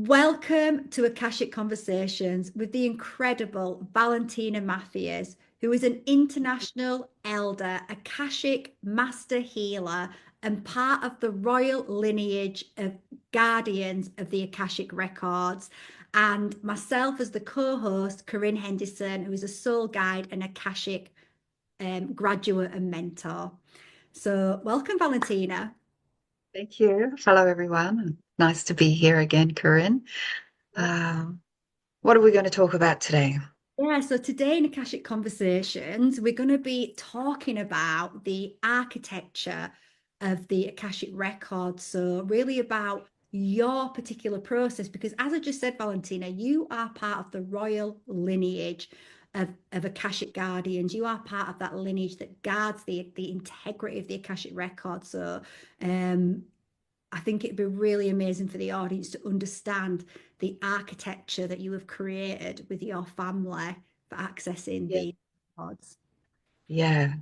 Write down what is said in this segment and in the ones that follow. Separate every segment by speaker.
Speaker 1: Welcome to Akashic Conversations with the incredible Valentina Matthews, who is an international elder, Akashic master healer, and part of the royal lineage of guardians of the Akashic records. And myself as the co-host, Corinne Henderson, who is a soul guide and Akashic graduate and mentor. So welcome, Valentina.
Speaker 2: Thank you. Hello, everyone. Nice to be here again, Corinne. Um, what are we going to talk about today?
Speaker 1: Yeah, so today in Akashic Conversations, we're going to be talking about the architecture of the Akashic record. So, really about your particular process, because as I just said, Valentina, you are part of the royal lineage of Akashic Guardians. You are part of that lineage that guards the integrity of the Akashic record. So, um, I think it'd be really amazing for the audience to understand the architecture that you have created with your family for accessing
Speaker 2: Yeah.
Speaker 1: the pods.
Speaker 2: Yeah.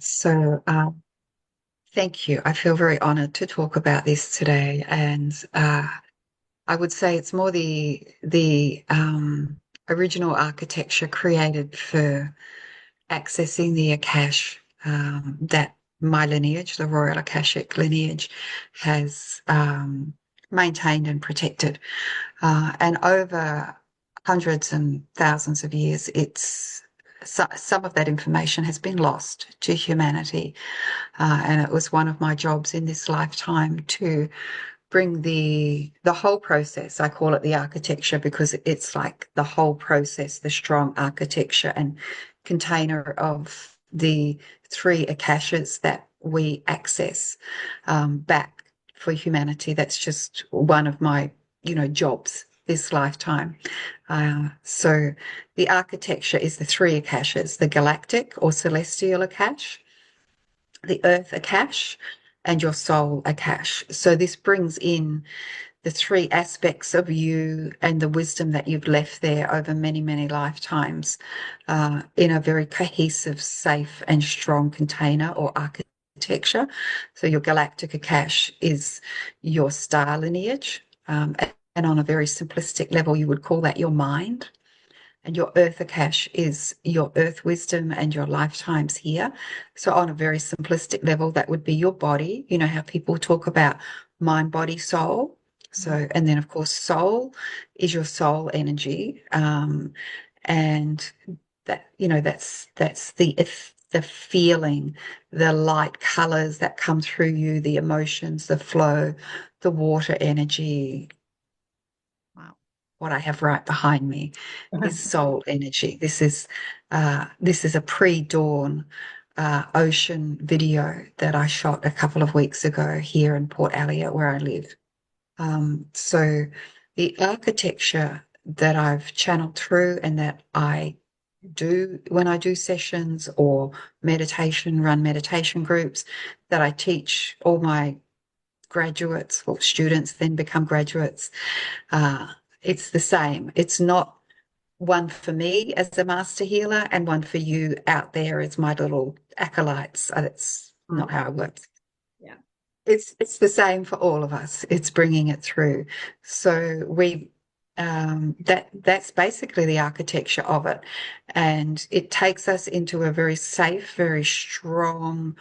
Speaker 2: Thank you. I feel very honored to talk about this today, and I would say it's more the original architecture created for accessing the Akash that my lineage, the Royal Akashic lineage, has maintained and protected. And over hundreds and thousands of years, some of that information has been lost to humanity. And it was one of my jobs in this lifetime to bring the whole process. I call it the architecture because it's like the whole process, the strong architecture and container of the three akashas that we access back for humanity. That's just one of my, jobs this lifetime. So the architecture is the three akashas, the galactic or celestial akash, the earth akash, and your soul akash. So this brings in the three aspects of you and the wisdom that you've left there over many, many lifetimes in a very cohesive, safe, and strong container or architecture. So your galactic akash is your star lineage. And on a very simplistic level, you would call that your mind. And your earth Akash is your earth wisdom and your lifetimes here. So, on a very simplistic level, that would be your body. You know how people talk about mind, body, soul. So, and then of course, soul is your soul energy. And that, that's the feeling, the light colors that come through you, the emotions, the flow, the water energy.
Speaker 1: Wow.
Speaker 2: What I have right behind me is soul energy. This is a pre-dawn ocean video that I shot a couple of weeks ago here in Port Elliot, where I live. So the architecture that I've channeled through and that I do when I do sessions or run meditation groups, that I teach all my graduates or students then become graduates. Uh, it's the same. It's not one for me as a master healer and one for you out there as my little acolytes. That's not how it works.
Speaker 1: Yeah.
Speaker 2: It's the same for all of us. It's bringing it through. So that's basically the architecture of it, and it takes us into a very safe, very strong,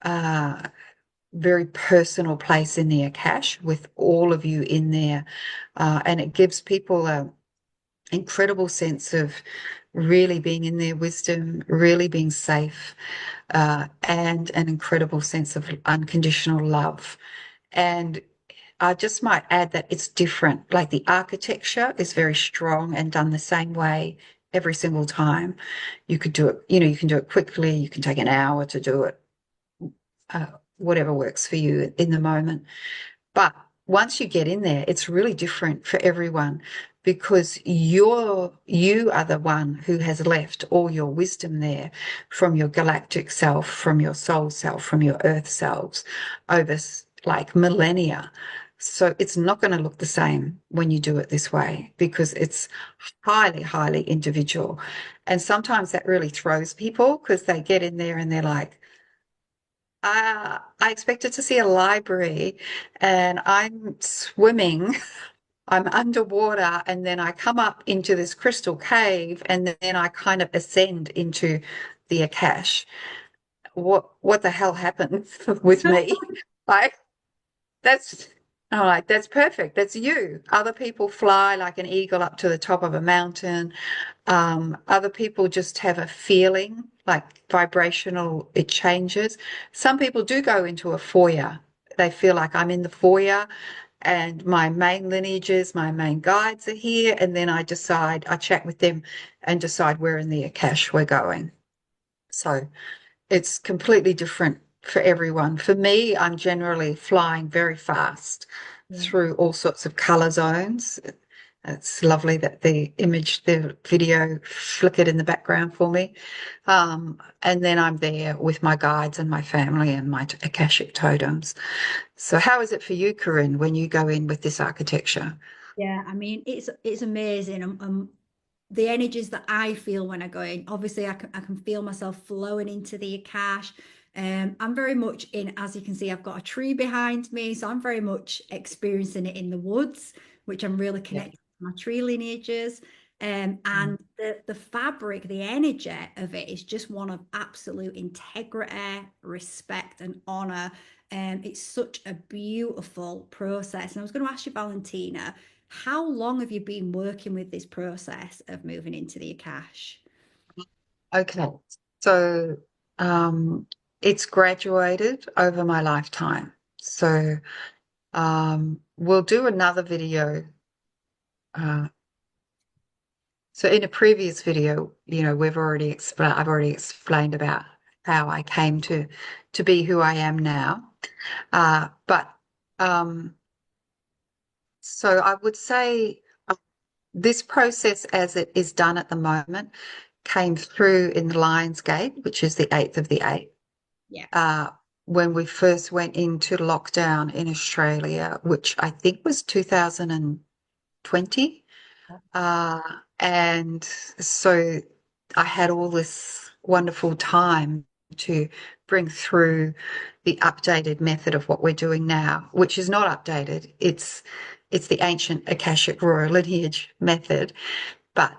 Speaker 2: uh, very personal place in the Akash with all of you in there. And it gives people a incredible sense of really being in their wisdom, really being safe, and an incredible sense of unconditional love. And I just might add that it's different. Like the architecture is very strong and done the same way every single time. You could do it, you can do it quickly. You can take an hour to do it, uh, whatever works for you in the moment. But once you get in there, it's really different for everyone because you are the one who has left all your wisdom there from your galactic self, from your soul self, from your earth selves over like millennia. So it's not going to look the same when you do it this way because it's highly, highly individual. And sometimes that really throws people because they get in there and they're like, I expected to see a library and I'm swimming I'm underwater, and then I come up into this crystal cave, and then I kind of ascend into the Akash. What the hell happened with me? Like that's I'm like, that's perfect. That's you. Other people fly like an eagle up to the top of a mountain. Other people just have a feeling like vibrational, it changes. Some people do go into a foyer. They feel like I'm in the foyer and my main lineages, my main guides are here. And then I chat with them and decide where in the Akash we're going. So it's completely different for everyone. For me, I'm generally flying very fast
Speaker 1: Yeah.
Speaker 2: through all sorts of color zones. It's lovely that the video flickered in the background for me. And then I'm there with my guides and my family and my Akashic totems. So how is it for you, Corinne, when you go in with this architecture?
Speaker 1: Yeah, I mean, it's amazing. The energies that I feel when I go in, obviously I can feel myself flowing into the Akash. I'm very much in, as you can see, I've got a tree behind me, so I'm very much experiencing it in the woods, which I'm really
Speaker 2: Yeah.
Speaker 1: connected to my tree lineages. And the fabric, the energy of it is just one of absolute integrity, respect, and honor. It's such a beautiful process. And I was going to ask you, Valentina, how long have you been working with this process of moving into the Akash?
Speaker 2: Okay. So um, it's graduated over my lifetime. So we'll do another video. Uh, so in a previous video, I've already explained about how I came to be who I am now. But um, so I would say this process as it is done at the moment came through in the Lion's Gate, which is the 8th of the 8th.
Speaker 1: Yeah.
Speaker 2: uh, when we first went into lockdown in Australia, which I think was 2020. Uh, and so I had all this wonderful time to bring through the updated method of what we're doing now, which is not updated. It's the ancient Akashic Royal Lineage method, but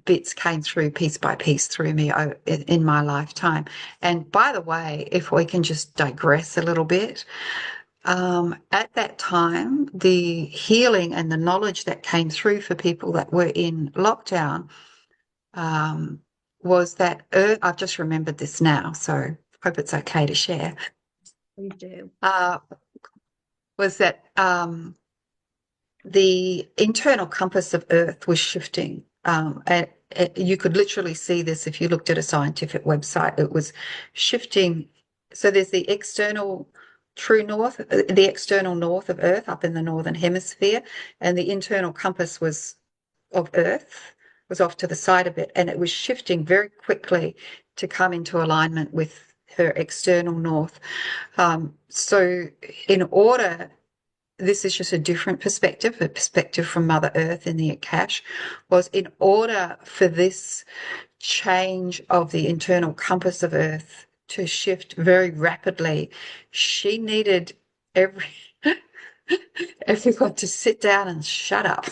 Speaker 2: bits came through piece by piece through me in my lifetime. And by the way, if we can just digress a little bit, at that time, the healing and the knowledge that came through for people that were in lockdown um, was that I've just remembered this now, so hope it's okay to share.
Speaker 1: Please do.
Speaker 2: Uh, was that the internal compass of Earth was shifting. And you could literally see this if you looked at a scientific website. It was shifting. So there's the external true north, the external north of Earth up in the northern hemisphere, and the internal compass was of Earth was off to the side of it, and it was shifting very quickly to come into alignment with her external north. So in order this is just a different perspective, a perspective from Mother Earth in the Akash, was in order for this change of the internal compass of Earth to shift very rapidly, she needed every everyone to sit down and shut up.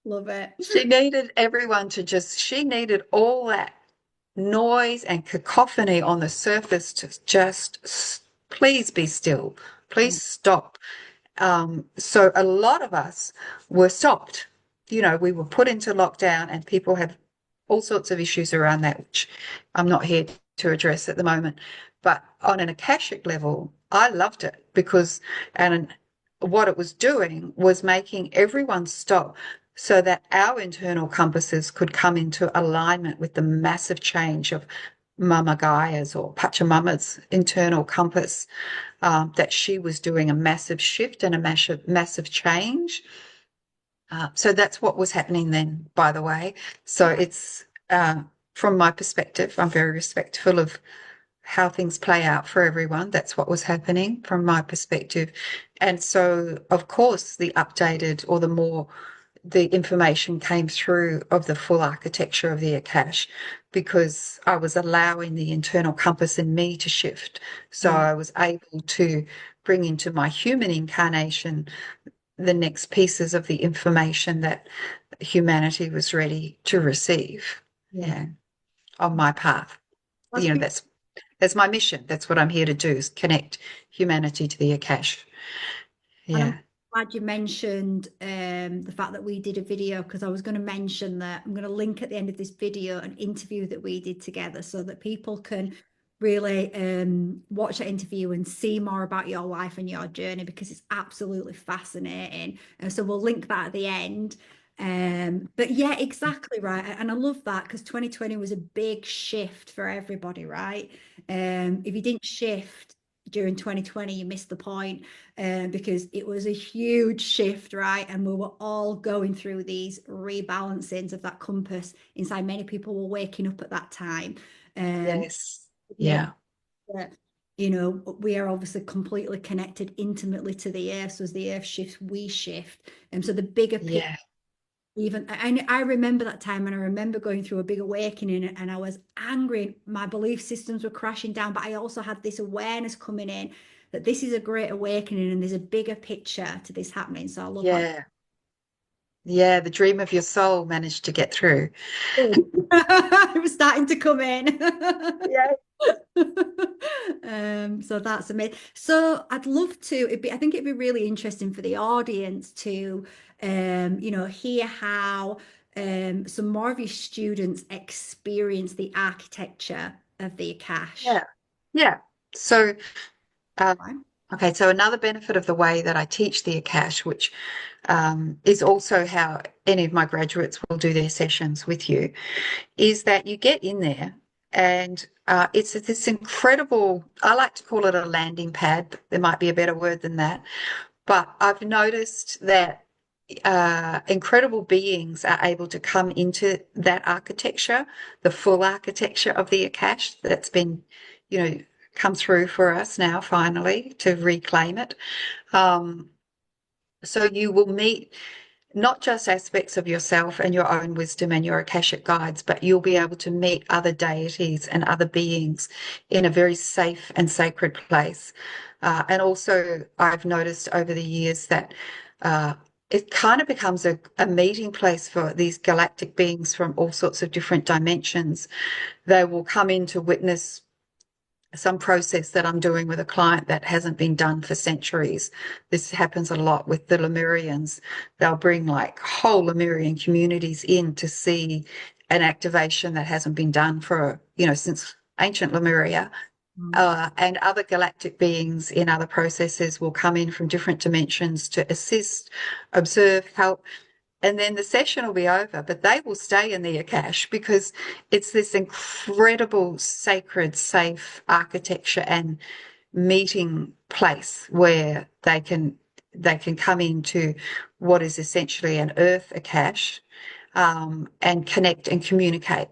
Speaker 1: Love it.
Speaker 2: She needed everyone to she needed all that noise and cacophony on the surface to just please be still,
Speaker 1: Yeah.
Speaker 2: please stop. So a lot of us were stopped. We were put into lockdown, and people have all sorts of issues around that, which I'm not here to address at the moment. But on an Akashic level, I loved it because, and what it was doing was making everyone stop so that our internal compasses could come into alignment with the massive change of Mama Gaia's or Pacha Mama's internal compass, that she was doing a massive shift and a massive change. So that's what was happening then, by the way. So
Speaker 1: Yeah.
Speaker 2: it's from my perspective, I'm very respectful of how things play out for everyone. That's what was happening from my perspective. And so, of course, the updated or the information came through of the full architecture of the Akash because I was allowing the internal compass in me to shift. So
Speaker 1: Yeah.
Speaker 2: I was able to bring into my human incarnation the next pieces of the information that humanity was ready to receive. Yeah, on my path.
Speaker 1: That's
Speaker 2: That's my mission. That's what I'm here to do, is connect humanity to the Akash.
Speaker 1: And I'm
Speaker 2: Yeah.
Speaker 1: glad you mentioned the fact that we did a video, because I was going to mention that I'm going to link at the end of this video an interview that we did together so that people can really watch that interview and see more about your life and your journey, because it's absolutely fascinating. And so we'll link that at the end. But yeah, exactly right. And I love that, because 2020 was a big shift for everybody, right? If you didn't shift during 2020, you missed the point, because it was a huge shift, right? And we were all going through these rebalancings of that compass inside. Many people were waking up at that time. Um,
Speaker 2: Yes.
Speaker 1: make
Speaker 2: Yeah.
Speaker 1: that, we are obviously completely connected intimately to the earth. So as the earth shifts, we shift. And so the bigger picture,
Speaker 2: Yeah.
Speaker 1: even I remember that time, and I remember going through a big awakening, and I was angry. My belief systems were crashing down, but I also had this awareness coming in that this is a great awakening and there's a bigger picture to this happening. So I love how
Speaker 2: Yeah. Yeah. The dream of your soul managed to get through.
Speaker 1: it was starting to come in.
Speaker 2: Yeah.
Speaker 1: So that's amazing. So I'd love to, I think it'd be really interesting for the audience to, hear how some more of your students experience the architecture of the Akash.
Speaker 2: Yeah. Yeah. So, uh,
Speaker 1: Right?
Speaker 2: okay. So another benefit of the way that I teach the Akash, which is also how any of my graduates will do their sessions with you, is that you get in there and it's this incredible, I like to call it a landing pad. There might be a better word than that. But I've noticed that incredible beings are able to come into that architecture, the full architecture of the Akash that's been, you know, come through for us now finally to reclaim it. Um, so you will meet not just aspects of yourself and your own wisdom and your Akashic guides, but you'll be able to meet other deities and other beings in a very safe and sacred place. And also, I've noticed over the years that uh, it kind of becomes a meeting place for these galactic beings from all sorts of different dimensions. They will come in to witness some process that I'm doing with a client that hasn't been done for centuries. This happens a lot with the Lemurians. They'll bring like whole Lemurian communities in to see an activation that hasn't been done for, since ancient Lemuria.
Speaker 1: Mm.
Speaker 2: And other galactic beings in other processes will come in from different dimensions to assist, observe, help, and then the session will be over, but they will stay in the Akash because it's this incredible, sacred, safe architecture and meeting place where they can come into what is essentially an earth Akash, and connect and communicate.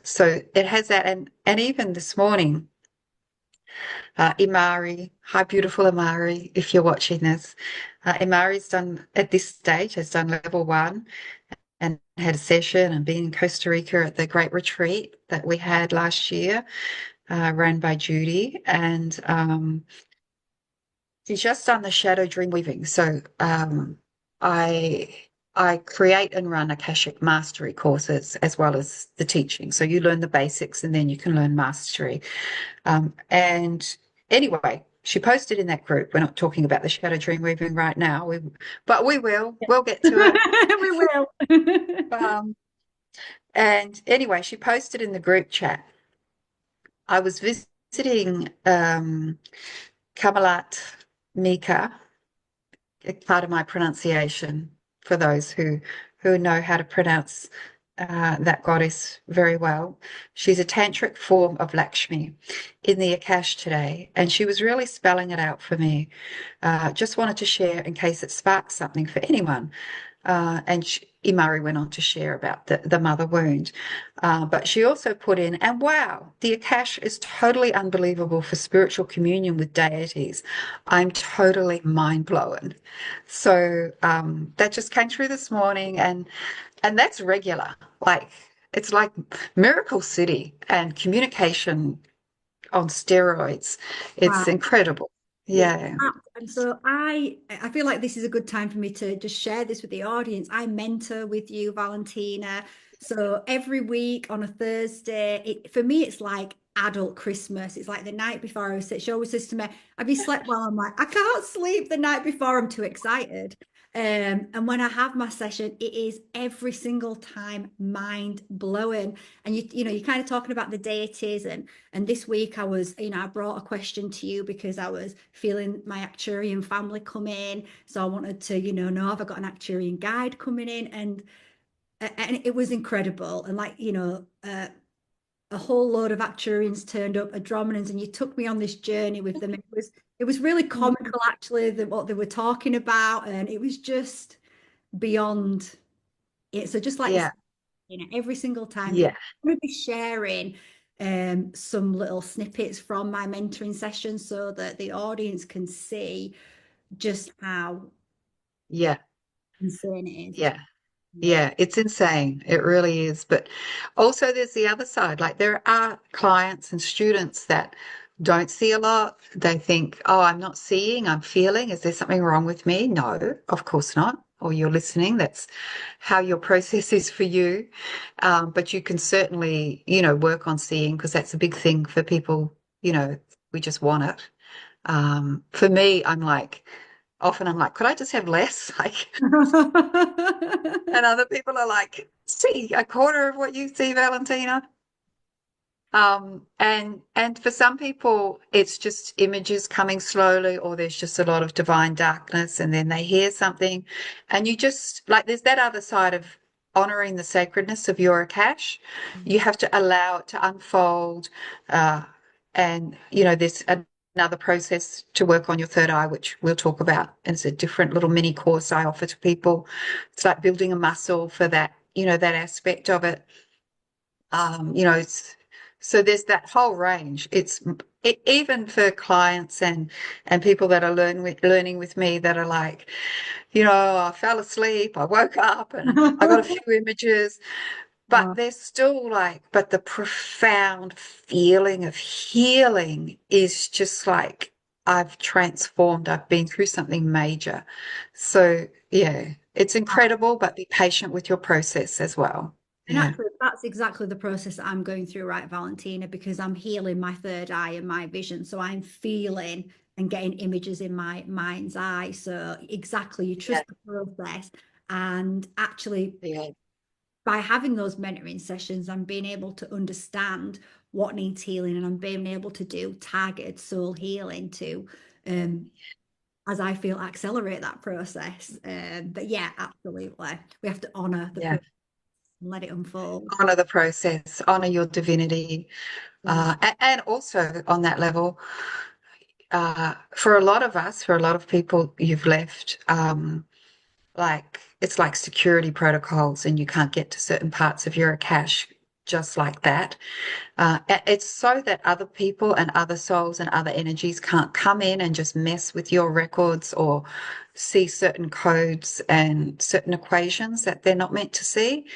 Speaker 2: So it has that, and even this morning, Imari, hi, beautiful Imari, if you're watching this. Imari's done, at this stage, has done level 1 and had a session and been in Costa Rica at the great retreat that we had last year, run by Judy. And she's just done the shadow dream weaving. So I I create and run Akashic mastery courses as well as the teaching. So you learn the basics and then you can learn mastery. And anyway, she posted in that group. We're not talking about the shadow dream weaving right now, but we will. We'll get to it.
Speaker 1: We will.
Speaker 2: Um, and anyway, she posted in the group chat. I was visiting Kamalat Mika, part of my pronunciation for those who know how to pronounce that goddess very well. She's a tantric form of Lakshmi in the Akash today, and she was really spelling it out for me. Just wanted to share in case it sparks something for anyone. Imari went on to share about the mother wound. But she also put in, and wow, the Akash is totally unbelievable for spiritual communion with deities. I'm totally mind blown. So that just came through this morning, and that's regular. Like it's like Miracle City and communication on steroids. It's
Speaker 1: Wow.
Speaker 2: incredible.
Speaker 1: Yeah.
Speaker 2: Yeah.
Speaker 1: And so I feel like this is a good time for me to just share this with the audience. I mentor with you, Valentina. So every week on a Thursday, for me, it's like adult Christmas. It's like the night before I was sick. She always says to me, "Have you slept well?" I'm like, I can't sleep the night before. I'm too excited. And when I have my session, it is every single time mind blowing. And you're kind of talking about the deities and this week I was, I brought a question to you because I was feeling my Actuarian family come in. So I wanted to, know have I got an Actuarian guide coming in? And it was incredible. And like, a whole load of Actuarians turned up, Adrominans, and you took me on this journey with them. It was really comical actually what they were talking about. And it was just beyond it. So just like you
Speaker 2: Yeah.
Speaker 1: every single time
Speaker 2: Yeah.
Speaker 1: I'm going to be sharing some little snippets from my mentoring session so that the audience can see just how
Speaker 2: Yeah.
Speaker 1: insane it is.
Speaker 2: Yeah.
Speaker 1: Yeah.
Speaker 2: Yeah, it's insane. It really is. But also, there's the other side. Like, there are clients and students that don't see a lot. They think, oh, I'm not seeing, I'm feeling. Is there something wrong with me? No, of course not. Or you're listening. That's how your process is for you. But you can certainly, work on seeing because that's a big thing for people. We just want it. For me, often I'm like, could I just have less? Like, and other people are like, see a quarter of what you see, Valentina. And for some people, it's just images coming slowly, or there's just a lot of divine darkness, and then they hear something, and you just like there's that other side of honoring the sacredness of your Akash. You have to allow it to unfold, uh, and there's another process to work on your third eye, which we'll talk about. And it's a different little mini course I offer to people. It's like building a muscle for that, that aspect of it. So there's that whole range. Even for clients and people that are learning with me that are like, I fell asleep, I woke up, and I got a few images, but
Speaker 1: Oh,
Speaker 2: they're still like, but the profound feeling of healing is just like I've transformed. I've been through something major. So yeah, it's incredible, but be patient with your process as well.
Speaker 1: and
Speaker 2: Yeah.
Speaker 1: actually, that's exactly the process that I'm going through, right, Valentina, because I'm healing my third eye and my vision. So I'm feeling and getting images in my mind's eye. So exactly, you
Speaker 2: Yeah.
Speaker 1: trust the process. And actually,
Speaker 2: Yeah.
Speaker 1: by having those mentoring sessions, I'm being able to understand what needs healing and I'm being able to do targeted soul healing to, um, as I feel, accelerate that process. But yeah, absolutely. We have to honor the
Speaker 2: Yeah.
Speaker 1: process and let it unfold.
Speaker 2: Honor the process, honor your divinity.
Speaker 1: Yeah.
Speaker 2: And also on that level, for a lot of us, for a lot of people, you've left, like it's like security protocols, and you can't get to certain parts of your Akash just like that. It's so that other people and other souls and other energies can't come in and just mess with your records or see certain codes and certain equations that they're not meant to see.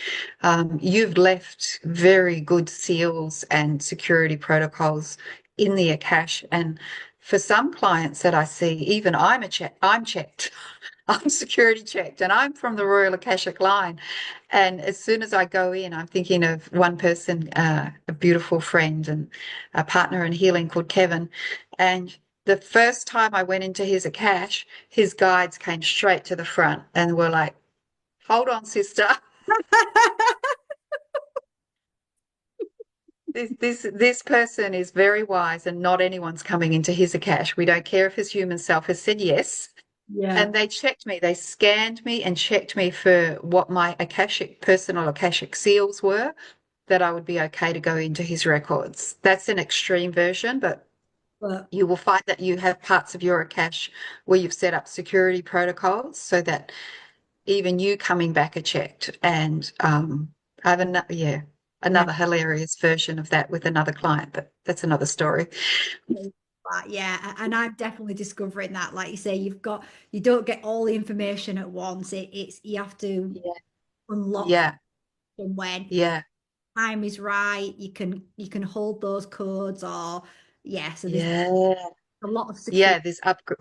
Speaker 2: You've left very good seals and security protocols in the Akash. And for some clients that I see, even I'm checked. I'm security checked, and I'm from the Royal Akashic line. And as soon as I go in, I'm thinking of one person, a beautiful friend and a partner in healing called Kevin. And the first time I went into his Akash, his guides came straight to the front and were like, "Hold on, sister. This person is very wise, and not anyone's coming into his Akash. We don't care if his human self has said yes."
Speaker 1: Yeah.
Speaker 2: And they checked me, they scanned me and checked me for what my personal Akashic seals were, that I would be okay to go into his records. That's an extreme version, but
Speaker 1: But
Speaker 2: you will find that you have parts of your Akash where you've set up security protocols so that even you coming back are checked. And I have
Speaker 1: yeah.
Speaker 2: another hilarious version of that with another client, but that's another story.
Speaker 1: But yeah, and I'm definitely discovering that. Like you say, you don't get all the information at once. It's you have to
Speaker 2: Yeah,
Speaker 1: unlock
Speaker 2: yeah,
Speaker 1: them when
Speaker 2: yeah,
Speaker 1: time is right. You can hold those codes or yeah. So there's
Speaker 2: yeah.
Speaker 1: A lot of security.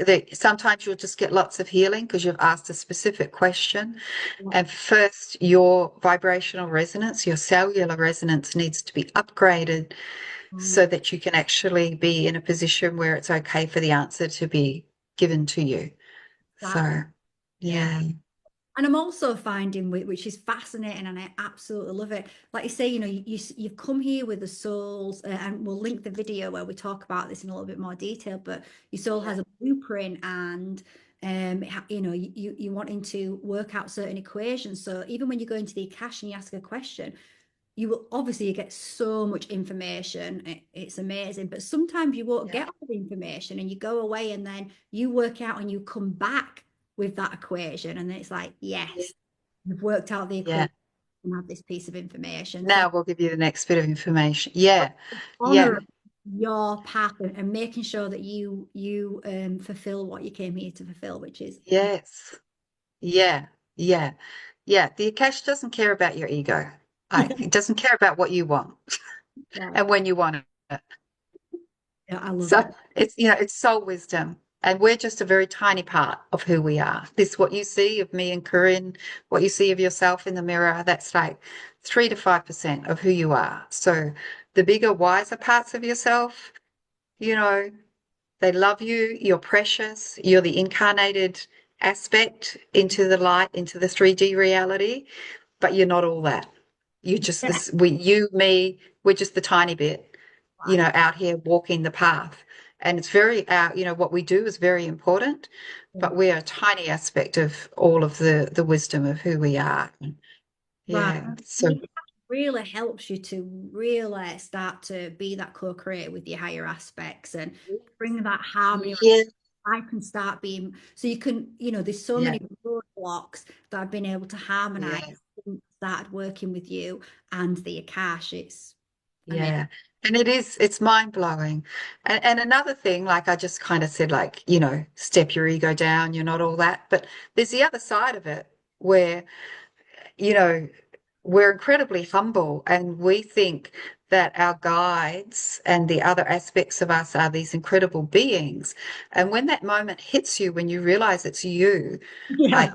Speaker 2: Yeah, sometimes you'll just get lots of healing because you've asked a specific question. And first, your vibrational resonance, your cellular resonance needs to be upgraded so that you can actually be in a position where it's okay for the answer to be given to you.
Speaker 1: Exactly.
Speaker 2: So,
Speaker 1: Yeah.
Speaker 2: yeah,
Speaker 1: And I'm also finding, which is fascinating, and I absolutely love it. Like you say, you've come here with the souls, and we'll link the video where we talk about this in a little bit more detail. But your soul
Speaker 2: yeah,
Speaker 1: has a blueprint, and you're wanting to work out certain equations. So even when you go into the Akash and you ask a question, you will obviously you get so much information. It's amazing, but sometimes you won't
Speaker 2: yeah,
Speaker 1: get all the information, and you go away, and then you work out, and you come back with that equation, and then it's like,
Speaker 2: yeah,
Speaker 1: yes, you've worked out the
Speaker 2: yeah.
Speaker 1: equation and have this piece of information. So
Speaker 2: Now we'll give you the next bit of information. Yeah, yeah,
Speaker 1: honor your path, and making sure that you fulfill what you came here to fulfill, which is
Speaker 2: yes, yeah, yeah, yeah. The Akash doesn't care about your ego.
Speaker 1: yeah,
Speaker 2: It doesn't care about what you want
Speaker 1: right.
Speaker 2: and when you want it.
Speaker 1: Yeah, I love
Speaker 2: So
Speaker 1: it.
Speaker 2: it's soul wisdom. And we're just a very tiny part of who we are. This, what you see of me and Corinne, what you see of yourself in the mirror, that's like 3 to 5% of who you are. So the bigger, wiser parts of yourself, you know, they love you, you're precious, you're the incarnated aspect into the light, into the 3D reality, but you're not all that. You're just
Speaker 1: Yeah,
Speaker 2: this, me, we're just the tiny bit,
Speaker 1: right.
Speaker 2: out here walking the path. And it's very, what we do is very important,
Speaker 1: Yeah.
Speaker 2: but we're a tiny aspect of all of the wisdom of who we are.
Speaker 1: Right.
Speaker 2: Yeah. So,
Speaker 1: It really helps you to really start to be that co-creator with your higher aspects and bring that harmony.
Speaker 2: yeah,
Speaker 1: I can start being so you can, there's so
Speaker 2: yeah,
Speaker 1: many roadblocks that I've been able to harmonize
Speaker 2: yeah.
Speaker 1: since I started working with you and the Akash. It's amazing.
Speaker 2: Yeah. And it's mind blowing. And another thing, like I just kind of said, like, step your ego down, you're not all that. But there's the other side of it where, you know, we're incredibly humble and we think that our guides and the other aspects of us are these incredible beings. And when that moment hits you, when you realize it's you,
Speaker 1: Yeah.
Speaker 2: like,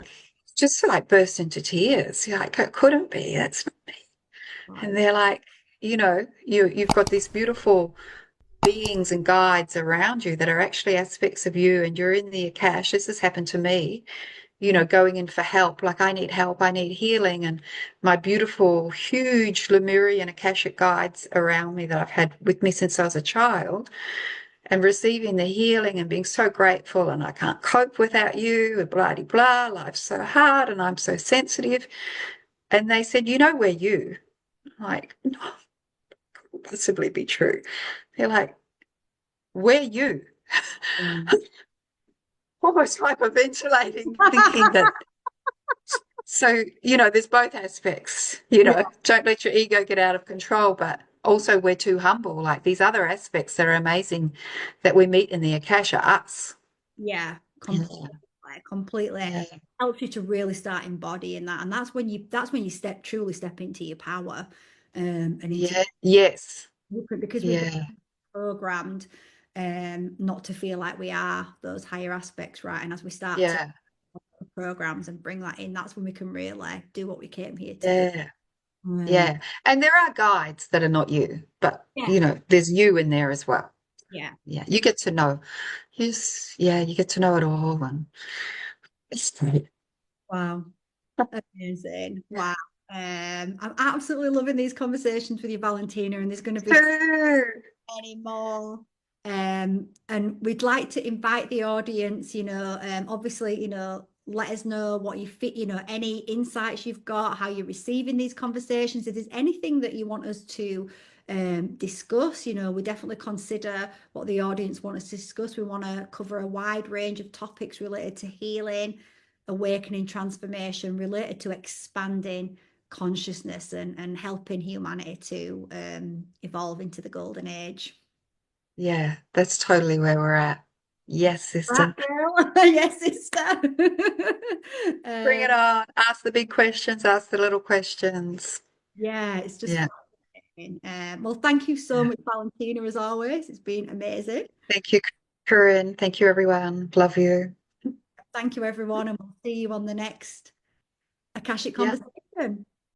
Speaker 2: just like burst into tears. You're like, it couldn't be. That's and
Speaker 1: Right.
Speaker 2: they're like, you've got these beautiful beings and guides around you that are actually aspects of you, and you're in the Akash. This has happened to me, going in for help. Like, I need help, I need healing, and my beautiful, huge Lemurian Akashic guides around me that I've had with me since I was a child, and receiving the healing and being so grateful. And I can't cope without you, and blah de blah. Life's so hard, and I'm so sensitive. And they said, we're you. I'm like, no, possibly be true. They're like, we're you.
Speaker 1: Mm.
Speaker 2: Almost hyperventilating, thinking that. So, there's both aspects,
Speaker 1: Yeah.
Speaker 2: don't let your ego get out of control, but also we're too humble. Like these other aspects that are amazing that we meet in the Akasha, us.
Speaker 1: Yeah.
Speaker 2: Yeah.
Speaker 1: Completely
Speaker 2: Yeah.
Speaker 1: helps you to really start embodying that. And that's when you truly step into your power, and into
Speaker 2: Yeah. Yes.
Speaker 1: because we've been
Speaker 2: Yeah.
Speaker 1: programmed not to feel like we are those higher aspects, right? And as we start to
Speaker 2: Yeah.
Speaker 1: programs and bring that in, that's when we can really do what we came here to do.
Speaker 2: Yeah.
Speaker 1: Um,
Speaker 2: Yeah. And there are guides that are not you, but,
Speaker 1: yeah,
Speaker 2: there's you in there as well.
Speaker 1: yeah.
Speaker 2: Yeah. You get to know. Yes. Yeah. You get to know it all. And it's great.
Speaker 1: Wow. Amazing. Wow. I'm absolutely loving these conversations with you, Valentina, and there's going to be
Speaker 2: True.
Speaker 1: any more. And we'd like to invite the audience, obviously, let us know what you fit, any insights you've got, how you're receiving these conversations. If there's anything that you want us to discuss, we definitely consider what the audience want us to discuss. We want to cover a wide range of topics related to healing, awakening, transformation, related to expanding consciousness and helping humanity to evolve into the golden age.
Speaker 2: Yeah, that's totally where we're at. Yes,
Speaker 1: Right,
Speaker 2: sister.
Speaker 1: girl. Yes, sister.
Speaker 2: Bring it
Speaker 1: um,
Speaker 2: on. Ask the big questions, ask the little questions.
Speaker 1: yeah, it's just
Speaker 2: Yeah,
Speaker 1: fascinating. Well, thank you so
Speaker 2: yeah.
Speaker 1: much, Valentina, as always. It's been amazing.
Speaker 2: Thank you. Corinne, thank you, everyone. Love you.
Speaker 1: Thank you, everyone, and we'll see you on the next Akashic
Speaker 2: Yeah.
Speaker 1: conversation.